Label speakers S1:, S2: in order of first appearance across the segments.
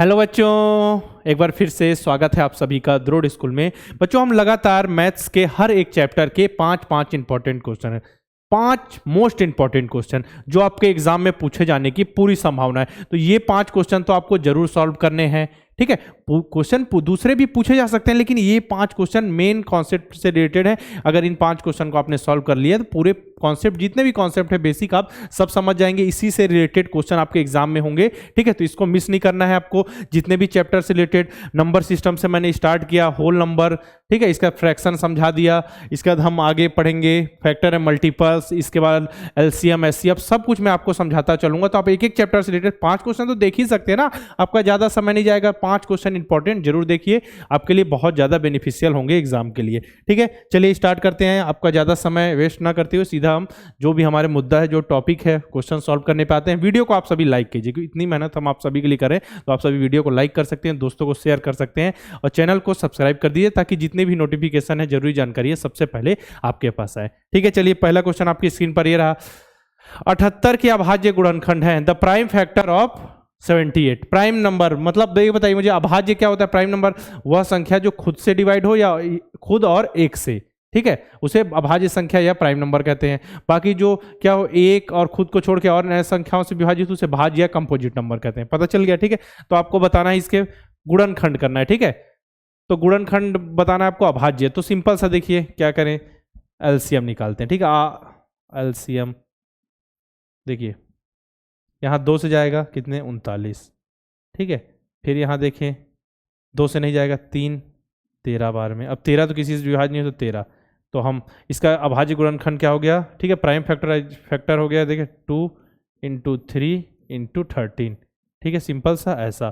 S1: Hello बच्चों, एक बार फिर से स्वागत है आप सभी का द्रोड़ स्कूल में। बच्चों, हम लगातार मैथ्स के हर एक चैप्टर के पांच इंपॉर्टेंट क्वेश्चन है, 5 मोस्ट इंपॉर्टेंट क्वेश्चन जो आपके एग्जाम में पूछे जाने की पूरी संभावना है। तो ये 5 क्वेश्चन तो आपको जरूर सॉल्व करने हैं, ठीक है। क्वेश्चन दूसरे भी पूछे जा सकते हैं, लेकिन ये 5 क्वेश्चन मेन कॉन्सेप्ट से रिलेटेड है। अगर इन 5 क्वेश्चन को आपने सॉल्व कर लिया तो पूरे कॉन्सेप्ट, जितने भी कॉन्सेप्ट है बेसिक, आप सब समझ जाएंगे। इसी से रिलेटेड क्वेश्चन आपके एग्जाम में होंगे, ठीक है। तो इसको मिस नहीं करना है आपको। जितने भी चैप्टर से रिलेटेड, नंबर सिस्टम से मैंने स्टार्ट किया, होल नंबर, ठीक है, इसका फ्रैक्शन समझा दिया। इसके बाद हम आगे पढ़ेंगे फैक्टर एंड मल्टीपल्स, इसके बाद एलसीएम, एचसीएफ, सब कुछ मैं आपको समझाता चलूंगा। तो आप एक एक चैप्टर से रिलेटेड 5 क्वेश्चन तो देख ही सकते हैं ना, आपका ज्यादा समय नहीं जाएगा। 5 क्वेश्चन इंपॉर्टेंट जरूर देखिए, आपके लिए बहुत ज्यादा बेनिफिशियल होंगे एग्जाम के लिए, ठीक है। चलिए स्टार्ट करते हैं। आपका ज्यादा समय वेस्ट ना करते हुए सीधा हम जो भी हमारे मुद्दा है, जो टॉपिक है, क्वेश्चन सॉल्व करने पे आते हैं। वीडियो को आप सभी लाइक कीजिए, क्योंकि इतनी मेहनत हम आप सभी के लिए करें, तो आप सभी वीडियो को लाइक कर सकते हैं, दोस्तों को शेयर कर सकते हैं, और चैनल को सब्सक्राइब कर दीजिए, ताकि जितने भी नोटिफिकेशन है, जरूरी जानकारी है, सबसे पहले आपके पास आए, ठीक है। चलिए पहला क्वेश्चन आपकी स्क्रीन पर ये रहा। 78 के अभाज्य गुणनखंड है the prime factor of 78। Prime number मतलब ये बताइए मुझे, अभाज्य क्या होता है? प्राइम नंबर वह संख्या जो खुद से डिवाइड हो या खुद और एक से, ठीक है, उसे अभाज्य संख्या या प्राइम नंबर कहते हैं। बाकी जो क्या हो, एक और खुद को छोड़ के और नए संख्याओं से विभाजित, उसे भाज्य या कंपोजिट नंबर कहते हैं। पता चल गया, ठीक है। तो आपको बताना है, इसके गुणनखंड करना है, ठीक है। तो गुणनखंड बताना है आपको अभाज्य। तो सिंपल सा देखिए क्या करें, एलसीएम निकालते हैं, ठीक है। एलसीएम देखिए, यहाँ 2 से जाएगा कितने, 39, ठीक है। फिर यहाँ देखें 2 से नहीं जाएगा, 3, 13 बार में। अब 13 तो किसी से विभाज्य नहीं है, तो 13, तो हम इसका अभाज्य गुणनखंड क्या हो गया, ठीक है, प्राइम फैक्टर हो गया। देखिए 2 × 3 × 13, ठीक है, सिंपल सा ऐसा,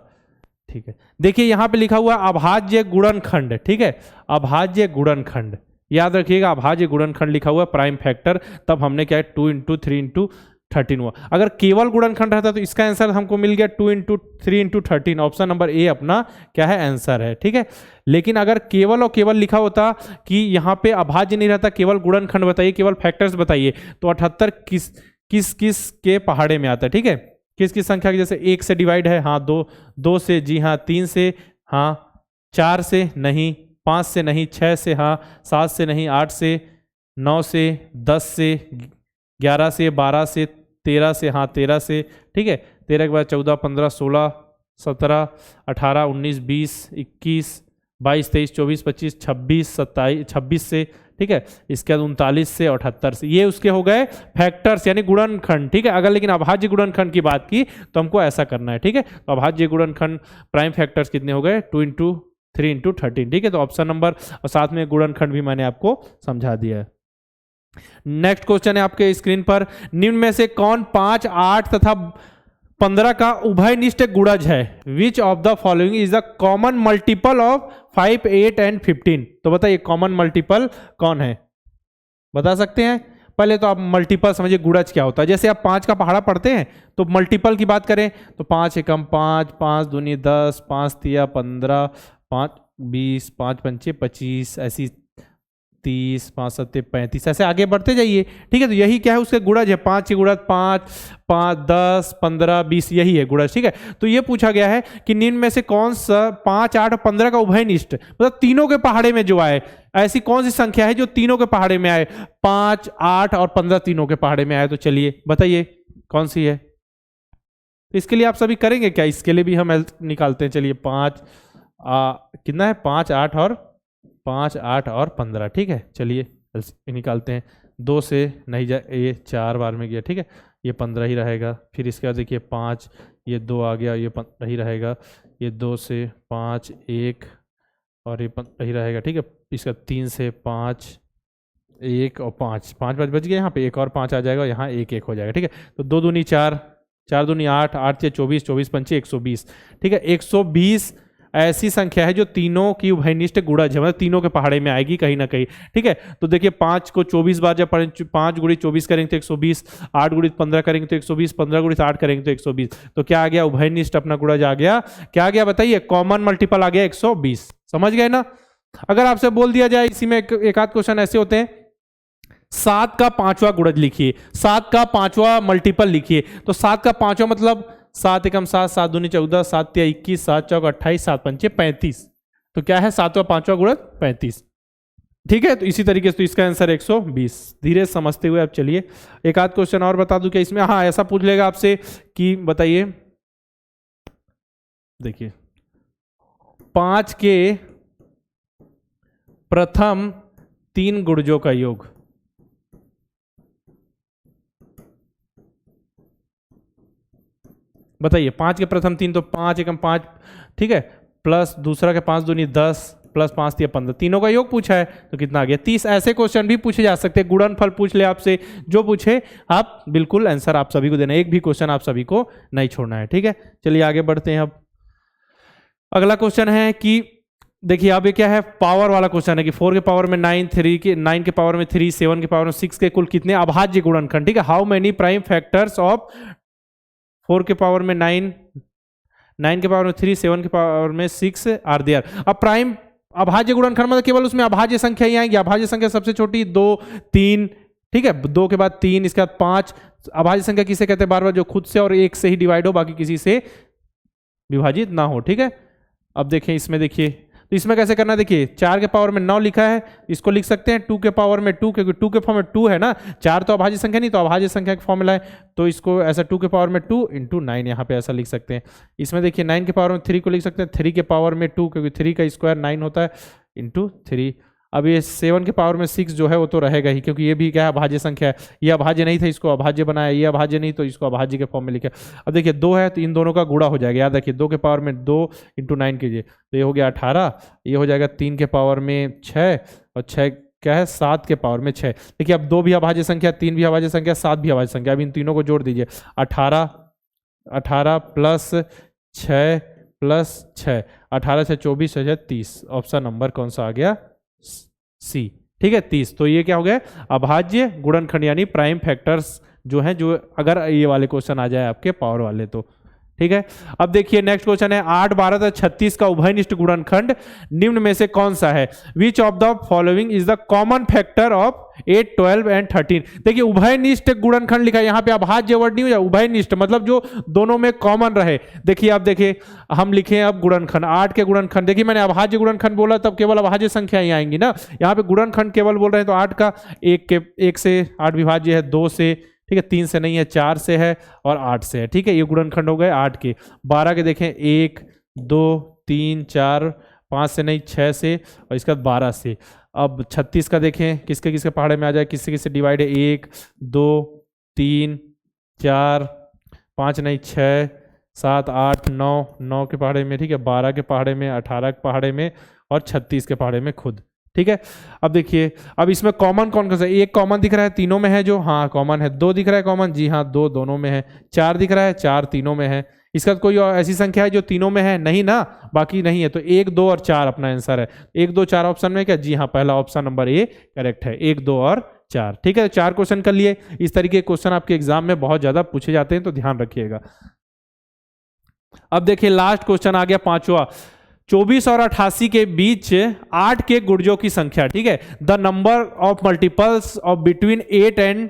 S1: ठीक है। देखिए यहाँ पे लिखा हुआ अभाज्य गुणनखंड, ठीक है, अभाज्य गुणनखंड, याद रखिएगा, अभाज्य गुणनखंड लिखा हुआ प्राइम फैक्टर, तब हमने क्या है 2 × 3 × 13 हुआ। अगर केवल गुणनखंड रहता तो इसका आंसर हमको मिल गया 2 × 3 × 13। ऑप्शन नंबर ए अपना क्या है, आंसर है, ठीक है। लेकिन अगर केवल और केवल लिखा होता कि यहाँ पे अभाज्य नहीं रहता, केवल गुणनखंड बताइए, केवल फैक्टर्स बताइए, तो 78 किस के पहाड़े में आता है, ठीक है। किस संख्या की, जैसे 1 से डिवाइड है, हाँ, 2 से, जी हाँ, 3 से, हाँ, 4 से नहीं, 5 से नहीं, 6 से, हाँ, 7 से नहीं, 8 से, 9 से, 10 से, 11 से, 12 से, 13 से, हाँ, 13 से, ठीक है। 13 के बाद 14, 15, 16, 17, 18, 19, 20, 21, 22, 23, 24, 25, 26, 27, 26 से, ठीक है। इसके बाद 39 से, 78 से, ये उसके हो गए फैक्टर्स यानी गुणनखंड, ठीक है। अगर लेकिन अभाज्य गुणनखंड की बात की तो हमको ऐसा करना है, ठीक है। तो अभाज्य गुणनखंड प्राइम फैक्टर्स कितने हो गए, 2 × 3 × 13, ठीक है। तो ऑप्शन नंबर, और साथ में गुणनखंड भी मैंने आपको समझा दिया है। नेक्स्ट क्वेश्चन है आपके स्क्रीन पर, निम्न में से कौन 5, 8 तथा 15 का उभयनिष्ठ गुणज है? Which of the following is the common multiple of 5, 8 and 15? तो बताइए कॉमन मल्टीपल कौन है, बता सकते हैं? पहले तो आप मल्टीपल समझिए, गुणज क्या होता है। जैसे आप 5 का पहाड़ा पढ़ते हैं, तो मल्टीपल की बात करें तो 5 एकम 5, 5 दूनी 10, 5 तिया 15, 5 20, 5 पंचे 25, ऐसी 30, 5 सत्ते 35, ऐसे आगे बढ़ते जाइए, ठीक है। तो यही क्या है, उसके गुणज है। 5 के गुणज 5, 5, 10, 15, 20, यही है गुणज, ठीक है। तो ये पूछा गया है कि निम्न में से कौन सा 5, 8 और 15 का उभयनिष्ठ, मतलब तीनों के पहाड़े में जो आए, ऐसी कौन सी संख्या है जो तीनों के पहाड़े में आए? 5, 8 और 15 तीनों के पहाड़े में आए। तो चलिए बताइए कौन सी है। तो इसके लिए आप सभी करेंगे क्या, इसके लिए भी हम निकालते हैं। चलिए 5 कितना है, 5, 8 और 15, ठीक है। चलिए निकालते हैं। 2 से नहीं जाए, ये 4 बार में गया, ठीक है, ये 15 ही रहेगा। फिर इसके बाद देखिए 5, ये 2 आ गया, ये 15 ही रहेगा। ये 2 से 5, 1 और ये 15 ही रहेगा, ठीक है। इसका 3 से 5, 1 और 5, 5 बच गए, यहाँ पे 1 और 5 आ जाएगा, यहाँ 1 1 हो जाएगा, ठीक है। तो 2 दूनी 4, 4 दूनी 8, 8 से 24, 24 पंचे 120, ठीक है। 120 ऐसी संख्या है जो तीनों की उभयनिष्ठ गुणज है, मतलब तीनों के पहाड़े में आएगी कहीं ना कहीं, ठीक है। तो देखिए 5 को 24 बार जब 5 × 24 करेंगे तो 120, 8 × 15 करेंगे तो 120, 15 × 8 करेंगे तो 120। तो क्या आ गया, उभयनिष्ठ अपना गुणज आ गया, क्या आ गया बताइए, कॉमन मल्टीपल आ गया 120। समझ गए ना। अगर आपसे बोल दिया जाए, इसी में एक आध क्वेश्चन ऐसे होते हैं, 7 का 5वां गुणज लिखिए, 7 का 5वां मल्टीपल लिखिए, तो 7 का 5वां मतलब 7 एकम 7, 7 दूनी 14, 7 तिया 21, 7 चौक 28, 7 पंचे 35। तो क्या है 7वां 5वां गुणक 35। ठीक है, तो इसी तरीके से तो इसका आंसर 120। धीरे समझते हुए अब चलिए एक आध क्वेश्चन और बता दूं क्या इसमें। हाँ, ऐसा पूछ लेगा आपसे कि बताइए, देखिए 5 के प्रथम 3 गुणजों का योग। बताइए 5 के प्रथम 3, तो 5 एकम 5, ठीक है, प्लस दूसरा के 5 दूनी 10, प्लस 5 तिया 15, तीनों का योग पूछा है तो कितना आ गया 30। ऐसे क्वेश्चन भी पूछे जा सकते हैं, गुणनफल पूछ ले आपसे, जो पूछे आप बिल्कुल आंसर आप सभी को देना, एक भी क्वेश्चन आप सभी को नहीं छोड़ना है। ठीक है, चलिए आगे बढ़ते हैं। अब अगला क्वेश्चन है कि देखिए अब ये क्या है, पावर वाला क्वेश्चन है कि 4 के पावर में 9, 9 के पावर में 3, 7 के पावर में 6 के कुल कितने अभाज्य गुणनखंड। ठीक है, how many prime factors of 4 के पावर में 9, 9 के पावर में 3, 7 के पावर में 6 आर देयर। अब प्राइम अभाज्य गुणनखंड मतलब केवल उसमें अभाज्य संख्या ही आएंगी। अभाज्य संख्या सबसे छोटी 2, 3, ठीक है, 2 के बाद 3, इसके बाद 5। अभाज्य संख्या किसे कहते हैं, बार बार जो खुद से और 1 से ही डिवाइड हो, बाकी किसी से विभाजित ना हो। ठीक है, अब देखें इसमें, देखिए तो इसमें कैसे करना है, देखिए 4 के पावर में 9 लिखा है, इसको लिख सकते हैं 2 के पावर में 2, क्योंकि 2 के फॉर्म में 2 है ना, 4 तो अभाज्य संख्या नहीं, तो अभाज्य संख्या का फॉर्मूला है, तो इसको ऐसा 2 के पावर में 2 इंटू 9 यहाँ पे ऐसा लिख सकते हैं। इसमें देखिए 9 के पावर में 3 को लिख सकते हैं 3 के पावर में 2, क्योंकि 3 का स्क्वायर 9 होता है, इंटू 3। अब ये 7 के पावर में 6 जो है वो तो रहेगा ही, क्योंकि ये भी क्या है अभाज्य संख्या है, ये अभाज्य नहीं था इसको अभाज्य बनाया, ये अभाज्य नहीं तो इसको अभाज्य के फॉर्म में लिखा। अब देखिए 2 है तो इन दोनों का गुणा हो जाएगा, याद रखिए 2 के पावर में 2 इंटू 9 कीजिए, तो ये हो गया 18, ये हो जाएगा 3 के पावर में 6, और 6 क्या है 7 के पावर में 6। देखिए अब 2 भी अभाज्य संख्या, 3 भी अभाज्य संख्या, 7 भी अभाज्य संख्या, अब इन तीनों को जोड़ दीजिए, 18 प्लस 6 प्लस 6, 18 से 24 हो जाए 30। ऑप्शन नंबर कौन सा आ गया, सी। ठीक है 30। तो ये क्या हो गया अभाज्य गुणनखंड यानी प्राइम फैक्टर्स जो हैं, जो अगर ये वाले क्वेश्चन आ जाए आपके पावर वाले तो। ठीक है, अब देखिए नेक्स्ट क्वेश्चन है 8, 12 तथा 36 का उभयनिष्ठ गुणनखंड निम्न में से कौन सा है। Which of the following is the common factor of 8, 12 and 13। देखिए उभयनिष्ठ गुणनखंड लिखा है, यहाँ पे अभाज्य वर्ड नहीं हो जाए, उभयनिष्ठ मतलब जो दोनों में कॉमन रहे। देखिए अब देखिए हम लिखे अब गुणनखंड 8 के गुणनखंड, देखिए मैंने अभाज्य गुणनखंड बोला तब केवल अभाज्य संख्या ही आएंगी ना, यहाँ पे गुणनखंड केवल बोल रहे हैं तो 8 का 1 से 8 विभाज्य है, 2 से, ठीक है 3 से नहीं है, 4 से है और 8 से है। ठीक है, ये गुणनखंड हो गए 8 के। 12 के देखें 1, 2, 3, 4, 5 से नहीं 6 से, और इसका 12 से। अब 36 का देखें किसके किसके पहाड़े में आ जाए, किससे किससे डिवाइड है, 1, 2, 3, 4, 5 नहीं 6, 7, 8, 9, 9 के पहाड़े में, ठीक है 12 के पहाड़े में, 18 के पहाड़े में और 36 के पहाड़े में खुद। ठीक है, अब देखिए अब इसमें कॉमन कौन कौन सा, 1 कॉमन दिख रहा है तीनों में है जो, हाँ कॉमन है। 2 दिख रहा है कॉमन, जी हाँ 2 दोनों में है। 4 दिख रहा है, 4 तीनों में है। इसका कोई और ऐसी संख्या है जो तीनों में है, नहीं ना, बाकी नहीं है। तो 1, 2 और 4 अपना आंसर है। 1, 2, 4 ऑप्शन में क्या, जी हाँ पहला ऑप्शन नंबर ए करेक्ट है, 1, 2 और 4। ठीक है, 4 क्वेश्चन कर लिए। इस तरीके के क्वेश्चन आपके एग्जाम में बहुत ज्यादा पूछे जाते हैं, तो ध्यान रखिएगा। अब देखिए लास्ट क्वेश्चन आ गया 5वां, 24 और 88 के बीच 8 के गुणजों की संख्या। ठीक है, the number of multiples of between 8 and,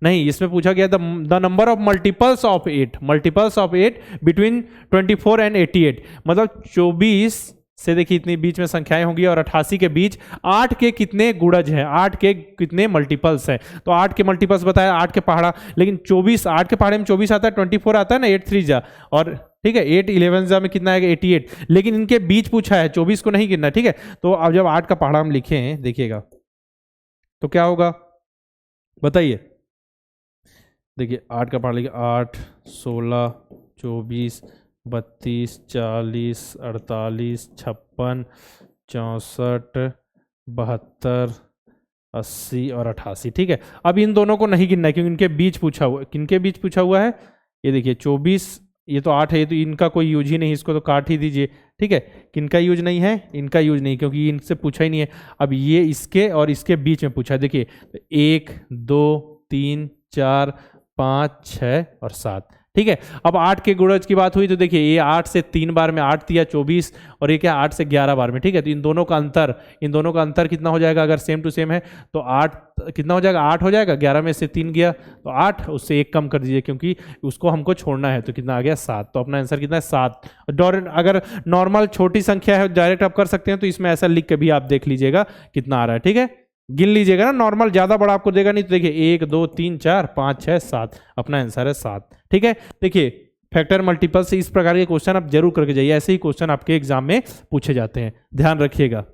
S1: नहीं इसमें पूछा गया the number of multiples of 8, multiples of 8 between 24 and 88, मतलब 24 से देखिए इतनी बीच में संख्याएं होंगी और 88 के बीच 8 के कितने गुणज हैं, 8 के कितने मल्टीपल्स हैं। तो 8 के मल्टीपल्स बताया 8 के पहाड़ा, लेकिन 24 8 के पहाड़े में 24 आता है, 24 आता है ना, 8 3 जा, और ठीक है 8 11 जा में कितना आएगा 88, लेकिन इनके बीच पूछा है, 24 को नहीं गिनना। ठीक है, तो अब जब 8 का पहाड़ा हम लिखें देखिएगा तो क्या होगा बताइए। देखिए 8 का पहाड़ा लिखे 8, 16, 24, 32, 40, 48, 56, 64, 72, 80 और 88। ठीक है, अब इन दोनों को नहीं गिनना है क्योंकि इनके बीच पूछा हुआ, किनके बीच पूछा हुआ है, ये देखिए 24, ये तो 8 है, ये तो इनका कोई यूज ही नहीं, इसको तो काट ही दीजिए। ठीक है, किनका यूज नहीं है, इनका यूज नहीं, क्योंकि इनसे पूछा ही नहीं है। अब ये इसके और इसके बीच में पूछा है, देखिए 1, 2, 3, 4, 5, 6 और 7। ठीक है। अब 8 के गुणज की बात हुई तो देखिए ये 8 से 3 बार में 8 दिया 24 और ये क्या 8 से 11 बार में, ठीक है। तो इन दोनों का अंतर कितना हो जाएगा, अगर सेम टू सेम है तो 8 कितना हो जाएगा, 8 हो जाएगा, 11 में से 3 गया तो 8, उससे 1 कम कर दीजिए क्योंकि उसको हमको छोड़ना है, तो कितना आ गया 7। तो अपना आंसर कितना है 7। अगर नॉर्मल छोटी संख्या है डायरेक्ट आप कर सकते हैं, तो इसमें ऐसा लिख के भी आप देख लीजिएगा कितना आ रहा है, ठीक है। गिन लीजिएगा ना, नॉर्मल ज्यादा बड़ा आपको देगा नहीं, तो देखिए 1 2 3 4 5 6 7, अपना आंसर है 7, ठीक है। देखिए फैक्टर मल्टीपल से इस प्रकार के क्वेश्चन आप जरूर करके जाइए, ऐसे ही क्वेश्चन आपके एग्जाम में पूछे जाते हैं, ध्यान रखिएगा।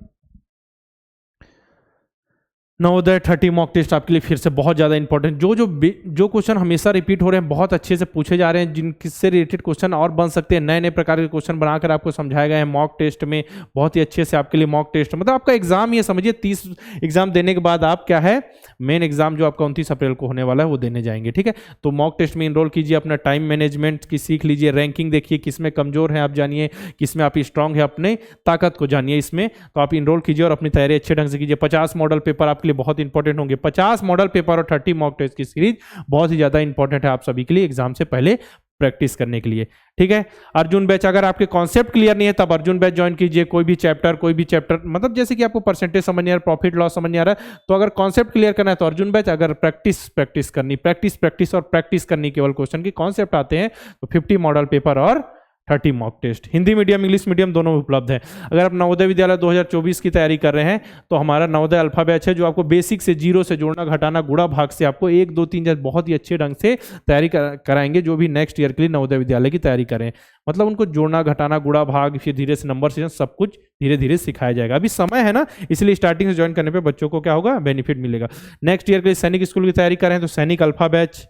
S1: नवोदय 30 मॉक टेस्ट आपके लिए फिर से बहुत ज़्यादा इंपॉर्टेंट, जो क्वेश्चन हमेशा रिपीट हो रहे हैं, बहुत अच्छे से पूछे जा रहे हैं, जिनसे रिलेटेड क्वेश्चन और बन सकते हैं, नए नए प्रकार के क्वेश्चन बनाकर आपको समझाया गया है मॉक टेस्ट में, बहुत ही अच्छे से आपके लिए मॉक टेस्ट, मतलब आपका एग्जाम ये समझिए 30 एग्जाम देने के बाद आप क्या है, मेन एग्जाम जो आपका 29 अप्रैल को होने वाला है वो देने जाएंगे, ठीक है। तो मॉक टेस्ट में इनरोल कीजिए, अपना टाइम मैनेजमेंट की सीख लीजिए, रैंकिंग देखिए किसमें कमजोर है आप जानिए, किसमें आप स्ट्रांग है, अपने ताकत को जानिए इसमें, तो आप इनरोल कीजिए और अपनी तैयारी अच्छे ढंग से कीजिए। 50 मॉडल पेपर आपके लिए बहुत इंपॉर्टेंट होंगे, 50 मॉडल पेपर और 30 मॉक टेस्ट की सीरीज बहुत ही ज्यादा इंपॉर्टेंट है आप सभी के लिए एग्जाम से पहले प्रैक्टिस करने के लिए, ठीक है। अर्जुन बैच, अगर आपके कॉन्सेप्ट क्लियर नहीं है तब अर्जुन बैच ज्वाइन कीजिए, कोई भी चैप्टर मतलब जैसे कि आपको परसेंटेज समझ नहीं आ रहा, प्रॉफिट लॉस समझ नहीं आ रहा है, तो अगर कॉन्सेप्ट क्लियर करना है तो अर्जुन बैच, अगर प्रैक्टिस करनी केवल क्वेश्चन की कॉन्सेप्ट आते हैं तो 50 मॉडल पेपर और 30 mock test, Hindi medium English medium दोनों उपलब्ध है। अगर आप नवोदय विद्यालय 2024 की तैयारी कर रहे हैं तो हमारा नवोदय अल्फा बैच है, जो आपको बेसिक से जीरो से जोड़ना घटाना गुणा भाग से आपको 1 2 3 बहुत ही अच्छे ढंग से तैयारी कराएंगे, जो भी नेक्स्ट ईयर के लिए नवोदय विद्यालय की तैयारी करें, मतलब उनको जोड़ना घटाना गुणा भाग फिर धीरे से नंबर सिस्टम सब कुछ धीरे धीरे सिखाया जाएगा। अभी समय है ना, इसलिए स्टार्टिंग से ज्वाइन करने पे बच्चों को क्या होगा, बेनिफिट मिलेगा। नेक्स्ट ईयर के लिए सैनिक स्कूल की तैयारी कर रहे हैं तो सैनिक अल्फा बैच,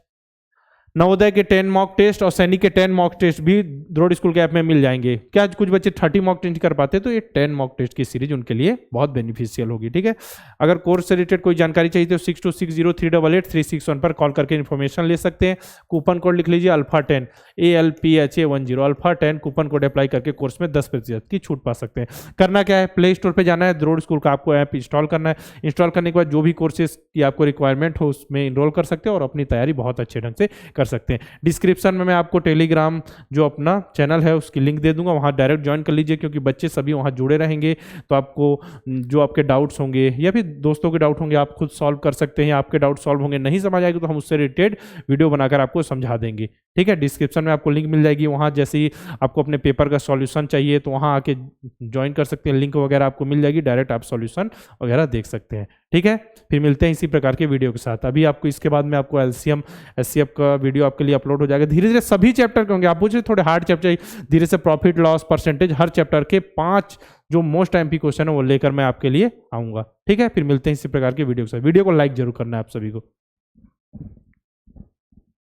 S1: नवोदय के 10 मॉक टेस्ट और सैनिक के 10 मॉक टेस्ट भी द्रोड़ स्कूल के ऐप में मिल जाएंगे। क्या कुछ बच्चे 30 मॉक टेस्ट कर पाते तो ये 10 मॉक टेस्ट की सीरीज उनके लिए बहुत बेनिफिशियल होगी, ठीक है। अगर कोर्स से रिलेटेड कोई जानकारी चाहिए तो 6260388361 पर कॉल करके इन्फॉर्मेशन ले सकते हैं। कूपन कोड लिख लीजिए alpha 10 ALPHA10 alpha 10, coupon code apply करके कोर्स में 10% की छूट पा सकते हैं। करना क्या है, प्ले स्टोर पर जाना है, द्रोड़ स्कूल का आपको ऐप इंस्टॉल करना है, इंस्टॉल करने के बाद जो भी कोर्सेज की आपको रिक्वायरमेंट हो उसमें इनरोल कर सकते हैं और अपनी तैयारी बहुत अच्छे ढंग से कर सकते हैं। डिस्क्रिप्शन में मैं आपको टेलीग्राम जो अपना चैनल है उसकी लिंक दे दूंगा, वहां डायरेक्ट ज्वाइन कर लीजिए, क्योंकि बच्चे सभी वहां जुड़े रहेंगे, तो आपको जो आपके डाउट्स होंगे या फिर दोस्तों के डाउट होंगे आप खुद सॉल्व कर सकते हैं, आपके डाउट सॉल्व होंगे, नहीं समझ आएगी तो हम उससे रिलेटेड वीडियो बनाकर आपको समझा देंगे, ठीक है। डिस्क्रिप्शन में आपको लिंक मिल जाएगी, वहां जैसे ही आपको अपने पेपर का सॉल्यूशन चाहिए तो वहां आके ज्वाइन कर सकते हैं, लिंक वगैरह आपको मिल जाएगी, डायरेक्ट आप सॉल्यूशन वगैरह देख सकते हैं, ठीक है। फिर मिलते हैं इसी प्रकार के वीडियो के साथ। अभी आपको इसके बाद में आपको LCM SCF का वीडियो आपके लिए अपलोड हो जाएगा, धीरे धीरे सभी चैप्टर के होंगे, आप पूछे थोड़े हार्ड चैप्टर, धीरे से प्रॉफिट लॉस परसेंटेज हर चैप्टर के 5 जो मोस्ट MP क्वेश्चन है वो लेकर मैं आपके लिए आऊंगा, ठीक है। फिर मिलते हैं इसी प्रकार के वीडियो के साथ, वीडियो को लाइक जरूर करना है आप सभी को।